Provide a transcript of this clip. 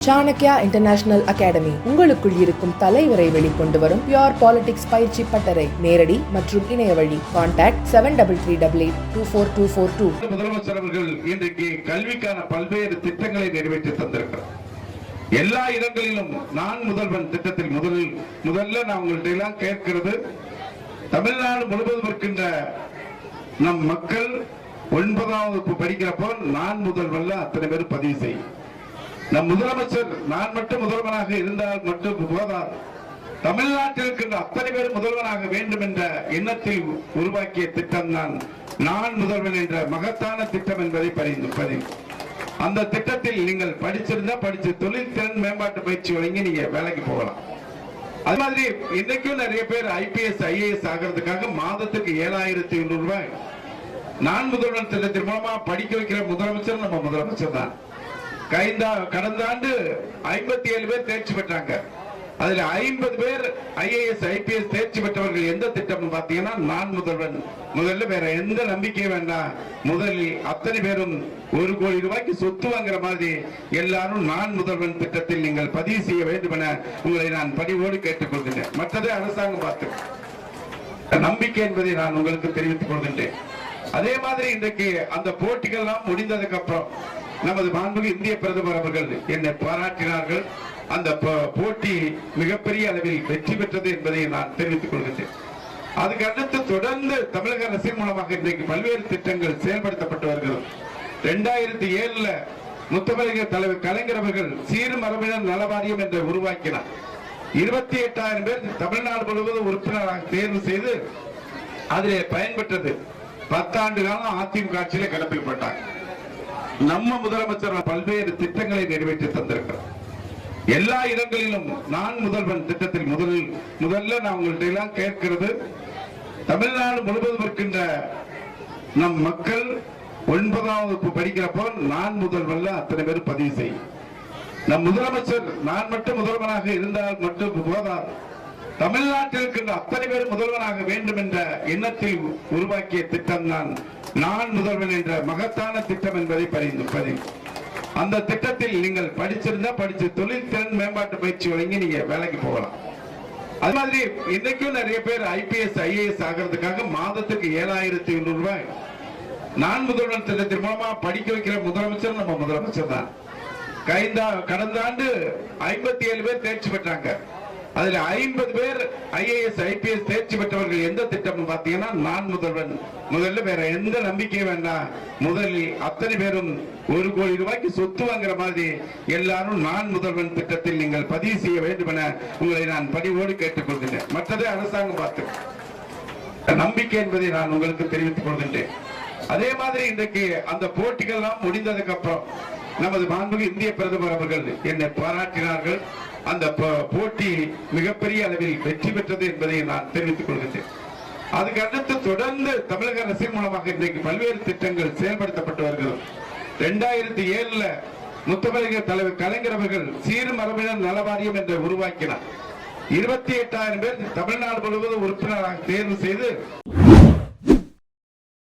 Chanakya international academy உங்களுக்குள் இருக்கும் தலைவரை வெளிக்கொண்டு வரும் பியூர் பாலிடிக்ஸ் பயிற்சி பட்டறை. நேரடி மற்றும் இணைய வழி. கான்டாக்ட் 7388242242. முதலமைச்சர் அவர்கள் இன்றைக்கு கல்விக்கான பல்வேறு திட்டங்களை நிறைவேற்றி தந்திருக்கிறார். எல்லா இடங்களிலும் நான் முதல்வன் திட்டத்தில் முதல்ல நான் உங்கள்ட்ட எல்லாம் கேட்கிறது, தமிழ்நாடு முழுவதும் இருக்கின்ற நம் மக்கள் 9ஆம் வகுப்பு படிக்கிறப்போ நான் முதல்வன்ல அத்தனை பேர் பதிவு செய்யும். நம் முதலமைச்சர் நான் மட்டும் முதல்வனாக இருந்தால் மட்டும் போதாது, தமிழ்நாட்டில் இருக்கின்ற அத்தனை பேர் முதல்வனாக வேண்டும் என்ற எண்ணத்தில் உருவாக்கிய திட்டம் தான் நான் முதல்வன் என்ற மகத்தான திட்டம் என்பதை பதிவு. அந்த திட்டத்தில் நீங்கள் படிச்சிருந்தா படிச்சு தொழில் திறன் மேம்பாட்டு பயிற்சி வழங்கி நீங்க வேலைக்கு போகலாம். அது மாதிரி இன்னைக்கும் நிறைய பேர் IPS IAS ஆகிறதுக்காக மாதத்துக்கு 7,800 ரூபாய் நான் முதல்வன் திட்டத்தின் மூலமா படிக்க வைக்கிற முதலமைச்சர் நம்ம முதலமைச்சர் தான். கடந்த ஆண்டு 57 பேர் தேர்ச்சி பெற்றாங்க. அதுல 50 பேர் IAS IPS தேர்ச்சி பெற்றவர்கள். எந்த திட்டம் பாத்தீங்கன்னா நான் முதல்வன். முதல்ல வேற எந்த நம்பிக்கையும் வேண்டாம், முதலில் அத்தனை பேரும் 1 கோடி ரூபாய்க்கு சொத்து வாங்குற மாதிரி எல்லாரும் நான் முதல்வன் திட்டத்தில் நீங்கள் பதிவு செய்ய வேண்டும் என உங்களை நான் பணிவோடு கேட்டுக்கொள்கின்றேன். மற்றதை அரசாங்கம் பார்த்து நம்பிக்கை என்பதை நான் உங்களுக்கு தெரிவித்துக் கொள்கின்றேன். அதே மாதிரி இன்றைக்கு அந்த போட்டிகள் எல்லாம் முடிந்ததுக்கு அப்புறம் நமது மாண்புமிகு இந்திய பிரதமர் அவர்கள் என்னை பாராட்டினார்கள். அந்த போட்டி மிகப்பெரிய அளவில் வெற்றி பெற்றது என்பதை நான் தெரிவித்துக் கொள்கிறேன். அதுக்கு அடுத்து தொடர்ந்து தமிழக அரசின் மூலமாக இன்றைக்கு பல்வேறு திட்டங்கள் செயல்படுத்தப்பட்டு வருகிறது. 2007 முத்தமிழர் தலைவர் கலைஞர் அவர்கள் சீர்மரபினர் நல வாரியம் என்று உருவாக்கினார். 28,000 பேர் தமிழ்நாடு முழுவதும் உறுப்பினராக தேர்வு செய்து அதிலே பயன்பெற்றது. 10 ஆண்டு காலம் அதிமுக ஆட்சியிலே கிளப்பிப்பட்டார். நம்ம முதலமைச்சர் பல்வேறு திட்டங்களை நிறைவேற்றி தந்திருக்கிறார். எல்லா இடங்களிலும் நான் முதல்வன் திட்டத்தில் முதல்ல நான் உங்கள்ட்ட எல்லாம் கேட்கிறது, தமிழ்நாடு முழுவதும் இருக்கின்ற நம் மக்கள் 9ஆம் வகுப்பு படிக்கிறப்போ நான் முதல்வன்ல அத்தனை பேர் பதிவு செய்யும். நம் முதலமைச்சர் நான் மட்டும் முதல்வனாக இருந்தால் மட்டும் போதாது, தமிழ்நாட்டில் இருக்கின்ற அத்தனை பேர் முதல்வனாக வேண்டும் என்ற எண்ணத்தில் உருவாக்கிய திட்டம் தான் நான் முதல்வன் என்ற மகத்தான திட்டம் என்பதை பதிவு. அந்த திட்டத்தில் நீங்கள் படிச்சிருந்தா படிச்சு தொழில் திறன் மேம்பாட்டு பயிற்சி வழங்கி நீங்க வேலைக்கு போகலாம். அது மாதிரி இன்னைக்கும் நிறைய பேர் IPS IAS ஆகிறதுக்காக மாதத்துக்கு 7,800 ரூபாய் நான் முதல்வன் திட்டத்தின் மூலமா படிக்க வைக்கிற முதலமைச்சர் நம்ம முதலமைச்சர் தான். கடந்த ஆண்டு 57 பேர் தேர்ச்சி பெற்றாங்க. அதுல 50 பேர் IAS IPS தேர்ச்சி பெற்றவர்கள். எந்த திட்டம் பாத்தீங்கன்னா நான் முதல்வன். முதல்ல வேற எந்த நம்பிக்கையும் வேண்டாம், முதலில் அத்தனை பேரும் 1 கோடி ரூபாய்க்கு சொத்து வாங்குற மாதிரி எல்லாரும் நான் முதல்வன் திட்டத்தில் நீங்கள் பதிவு செய்ய வேண்டும் என உங்களை நான் பணிவோடு கேட்டுக்கொள்கின்றேன். மற்றதை அரசாங்கம் பார்த்து நம்பிக்கை என்பதை நான் உங்களுக்கு தெரிவித்துக் கொள்கின்றேன். அதே மாதிரி இன்றைக்கு அந்த போட்டிகள் எல்லாம் முடிந்ததுக்கு அப்புறம் நமது மாண்புமிகு இந்திய பிரதமர் அவர்கள் என்னை பாராட்டினார்கள். அந்த போட்டி மிகப்பெரிய அளவில் வெற்றி பெற்றது என்பதை நான் தெரிவித்துக் கொள்கிறேன். அதுக்கு அடுத்து தொடர்ந்து தமிழக அரசின் மூலமாக இன்றைக்கு பல்வேறு திட்டங்கள் செயல்படுத்தப்பட்டு வருகிறது. 2007 முத்தமிழர் தலைவர் கலைஞர் அவர்கள் சீர்மரபினர் நல வாரியம் என்று உருவாக்கினார். 28,000 பேர் தமிழ்நாடு முழுவதும் உறுப்பினராக தேர்வு செய்து